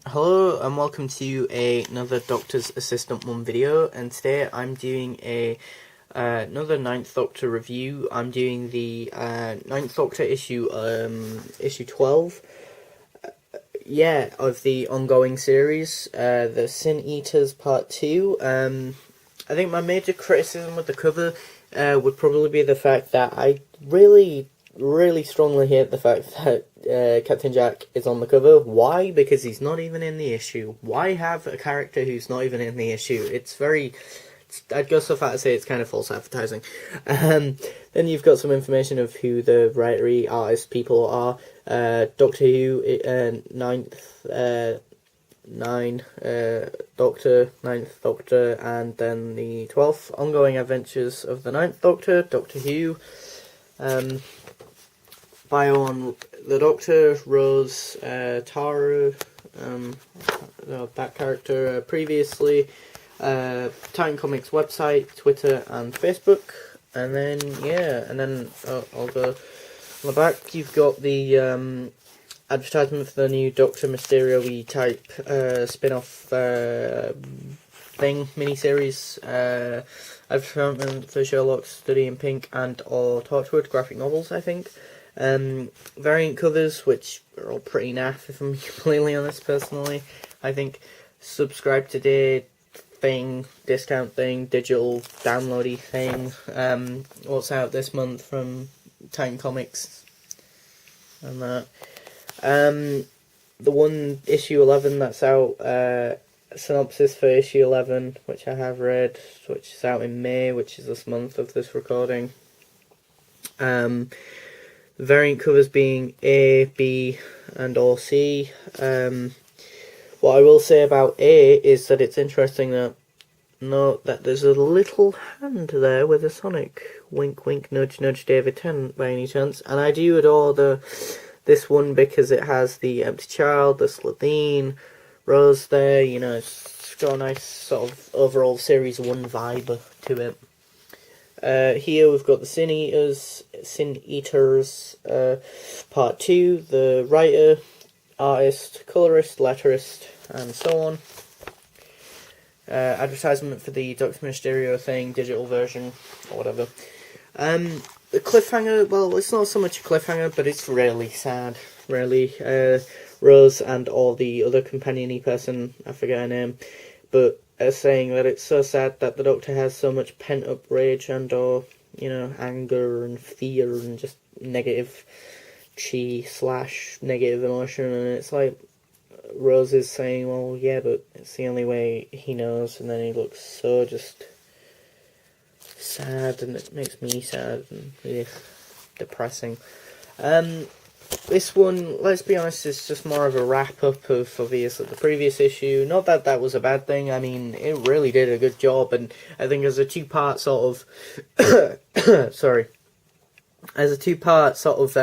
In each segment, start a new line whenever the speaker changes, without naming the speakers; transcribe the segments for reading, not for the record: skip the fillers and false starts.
Hello and welcome to another Doctor's Assistant 1 video, and today I'm doing another Ninth Doctor review. I'm doing the Ninth Doctor issue 12, of the ongoing series, the Sin Eaters Part 2. I think my major criticism with the cover would probably be the fact that I really strongly hate the fact that Captain Jack is on the cover. Why? Because he's not even in the issue. Why have a character who's not even in the issue? I'd go so far to say it's kind of false advertising. Then you've got some information of who the writery artist people are. Doctor Who, Ninth Doctor, and then the 12th ongoing adventures of the Ninth Doctor, Doctor Who. Bio on the Doctor, Rose, Tara, that character previously, Titan Comics website, Twitter and Facebook, and then I'll go on the back. You've got the advertisement for the new Doctor Mysterio type spin-off thing miniseries, advertisement for Sherlock's Study in Pink and or Torchwood graphic novels, I think. Variant covers, which are all pretty naff, if I'm completely honest, personally. I think subscribe today thing, discount thing, digital downloady thing, what's out this month from Titan Comics, and that. The one issue 11 that's out, synopsis for issue 11, which I have read, which is out in May, which is this month of this recording. Variant covers being A, B, and or C. What I will say about A is that it's interesting that note that there's a little hand there with a Sonic. Wink, wink, nudge, nudge, David Tennant by any chance. And I do adore this one because it has the Empty Child, the Slitheen, Rose there. You know, it's got a nice sort of overall Series 1 vibe to it. Here we've got the Sin Eaters Part 2, the writer, artist, colorist, letterist, and so on. Advertisement for the Doctor Mysterio thing, digital version, or whatever. The cliffhanger, well, it's not so much a cliffhanger, but it's really sad, really. Rose and all the other companion-y person, I forget her name, but saying that it's so sad that the Doctor has so much pent-up rage and or, anger and fear and just negative chi/negative emotion, and it's like Rose is saying, well, yeah, but it's the only way he knows, and then he looks so just sad, and it makes me sad and depressing. This one, let's be honest, is just more of a wrap-up of, obviously, the previous issue. Not that that was a bad thing, I mean, it really did a good job, and I think as a two-part sort of... sorry. As a two-part sort of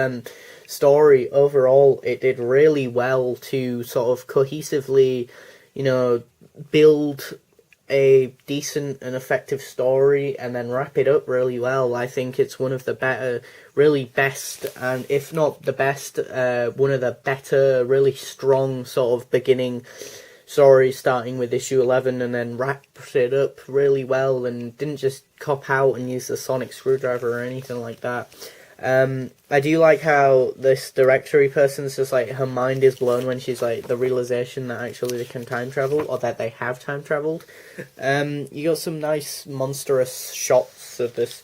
story, overall, it did really well to sort of cohesively, build a decent and effective story and then wrap it up really well. I think it's one of the better, really best, and if not the best, one of the better, really strong sort of beginning stories, starting with issue 11 and then wrapped it up really well and didn't just cop out and use the sonic screwdriver or anything like that. I do like how this directory person's just like, her mind is blown when she's like, the realization that actually they can time travel, or that they have time traveled. You got some nice monstrous shots of this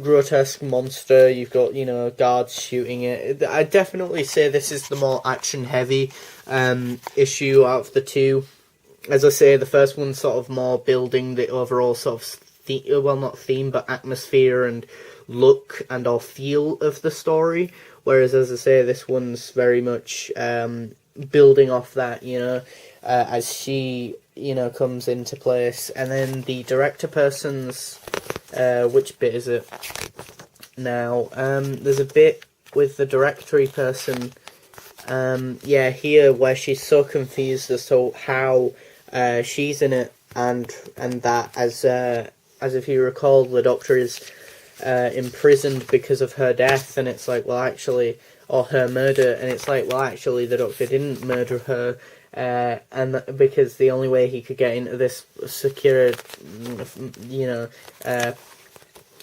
grotesque monster. You've got, guards shooting it. I'd definitely say this is the more action-heavy issue out of the two. As I say, the first one's sort of more building the overall sort of, not theme, but atmosphere and look and or feel of the story, whereas, as I say, this one's very much building off that, as she, comes into place. And then the director person's, which bit is it now? There's a bit with the directory person, here, where she's so confused as to how she's in it, and that, as if you recall, the Doctor is imprisoned because of her death, and it's like, well, actually, or her murder, and it's like, well, actually, the Doctor didn't murder her, because the only way he could get into this secure,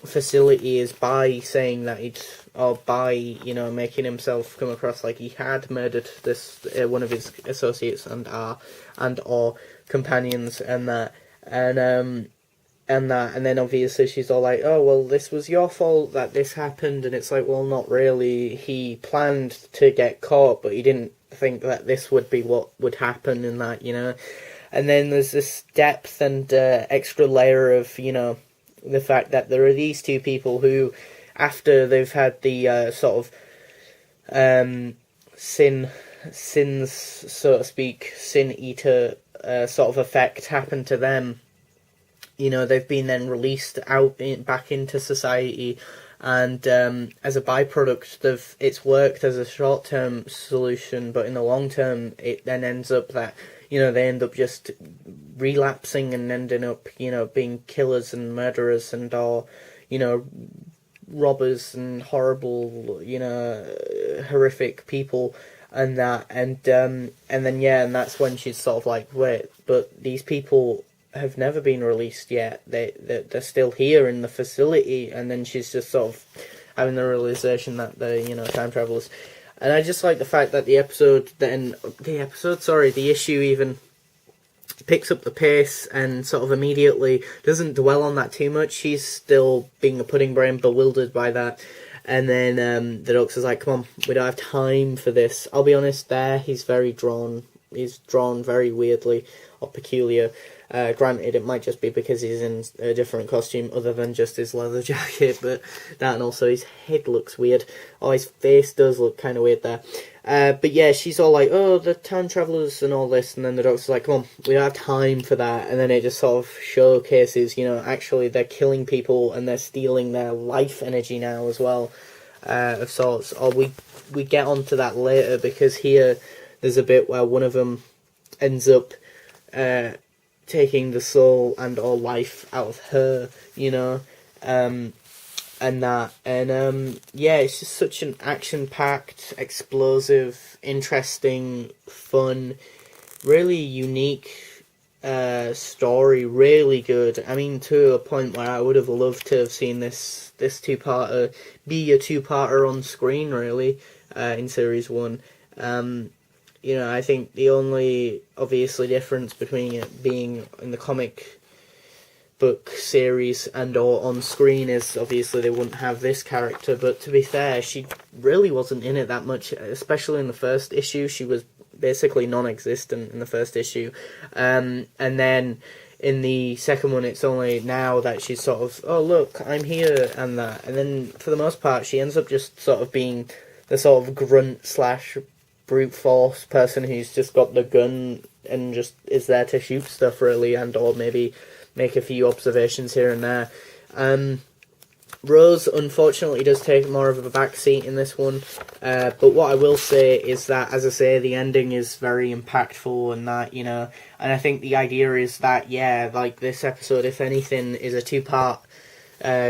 facility is by saying that or by making himself come across like he had murdered this one of his associates and or companions, and then obviously she's all like, oh, well, this was your fault that this happened, and it's like, well, not really. He planned to get caught, but he didn't think that this would be what would happen, and that, and then there's this depth and extra layer of, the fact that there are these two people who, after they've had the sort of sins, so to speak, sin eater sort of effect happen to them, they've been then released back into society, and as a byproduct, it's worked as a short-term solution, but in the long term, it then ends up that, they end up just relapsing and ending up, being killers and murderers and all, robbers and horrible, horrific people, and that, and then and that's when she's sort of like, wait, but these people have never been released yet. They're still here in the facility, and then she's just sort of having the realization that they're time travelers. And I just like the fact that the issue even picks up the pace and sort of immediately doesn't dwell on that too much. She's still being a pudding brain, bewildered by that. And then the Doctor's like, come on, we don't have time for this. I'll be honest, he's drawn very weirdly or peculiar. Granted, it might just be because he's in a different costume other than just his leather jacket, but that, and also his head looks weird. Oh, his face does look kind of weird there. But yeah, she's all like, oh, the time travellers and all this, and then the Doctor's like, come on, we don't have time for that, and then it just sort of showcases, actually they're killing people and they're stealing their life energy now as well, of sorts. Or we get onto that later, because here there's a bit where one of them ends up taking the soul and or life out of her, and that, and it's just such an action-packed, explosive, interesting, fun, really unique story, really good. I mean, to a point where I would have loved to have seen this two-parter be a two-parter on screen, really, in Series 1. I think the only obviously difference between it being in the comic book series and or on screen is obviously they wouldn't have this character, but to be fair, she really wasn't in it that much, especially in the first issue. She was basically non-existent in the first issue, and then in the second one it's only now that she's sort of, oh look, I'm here, and that, and then for the most part she ends up just sort of being the sort of grunt slash brute force person who's just got the gun and just is there to shoot stuff, really, and or maybe make a few observations here and there. Rose, unfortunately, does take more of a backseat in this one, but what I will say is that, as I say, the ending is very impactful, and that, and I think the idea is that, like this episode, if anything, is a two-part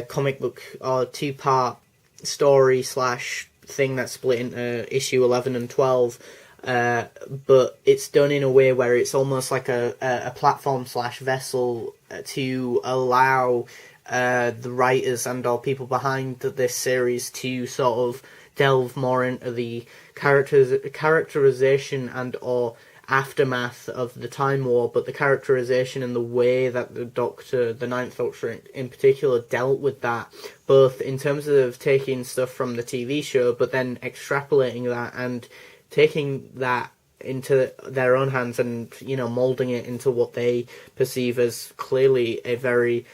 comic book, or two-part story slash thing that's split into issue 11 and 12, but it's done in a way where it's almost like a platform slash vessel to allow the writers and or people behind this series to sort of delve more into the characterization and or aftermath of the Time War, but the characterization and the way that the Ninth Doctor in particular, dealt with that, both in terms of taking stuff from the TV show, but then extrapolating that and taking that into their own hands and, moulding it into what they perceive as clearly a very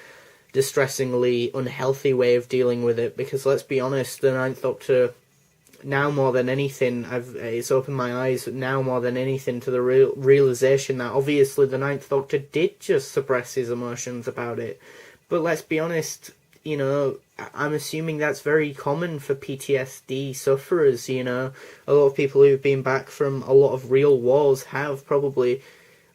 distressingly unhealthy way of dealing with it. Because let's be honest, the Ninth Doctor, now more than anything, it's opened my eyes now more than anything to the realization that obviously the Ninth Doctor did just suppress his emotions about it. But let's be honest, I'm assuming that's very common for PTSD sufferers, A lot of people who've been back from a lot of real wars have probably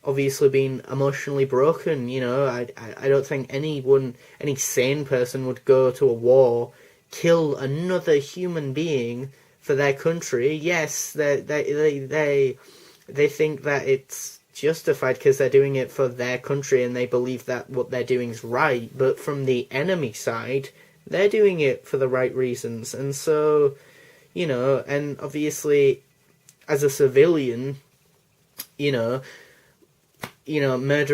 obviously been emotionally broken, I don't think any sane person would go to a war, kill another human being for their country, yes, they think that it's justified because they're doing it for their country and they believe that what they're doing is right. But from the enemy side, they're doing it for the right reasons. And so, and obviously, as a civilian, murder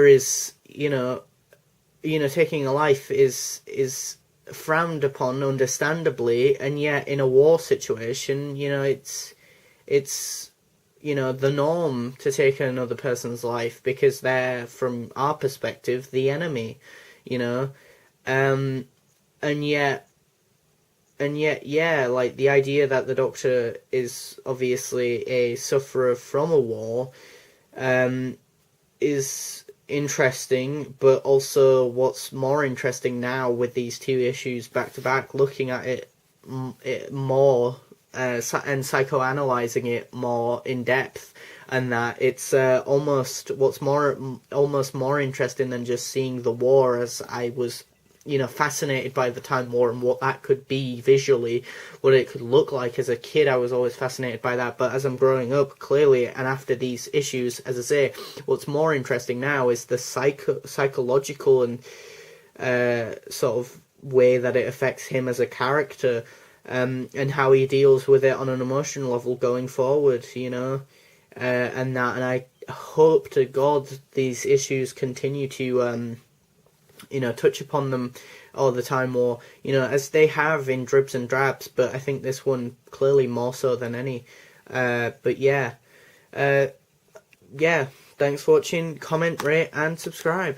is, taking a life is frowned upon, understandably, and yet in a war situation, it's the norm to take another person's life because they're, from our perspective, the enemy, and yet, yeah, like the idea that the Doctor is obviously a sufferer from a war, is interesting, but also what's more interesting now with these two issues back to back, looking at it more and psychoanalyzing it more in depth, and that it's almost more interesting than just seeing the war, as I was fascinated by the Time War and what that could be visually, what it could look like. As a kid, I was always fascinated by that, but as I'm growing up, clearly, and after these issues, as I say, what's more interesting now is the psychological and sort of way that it affects him as a character, and how he deals with it on an emotional level going forward, and I hope to God these issues continue to touch upon them all the time more, as they have in dribs and drabs, but I think this one clearly more so than any. But yeah, thanks for watching, comment, rate, and subscribe.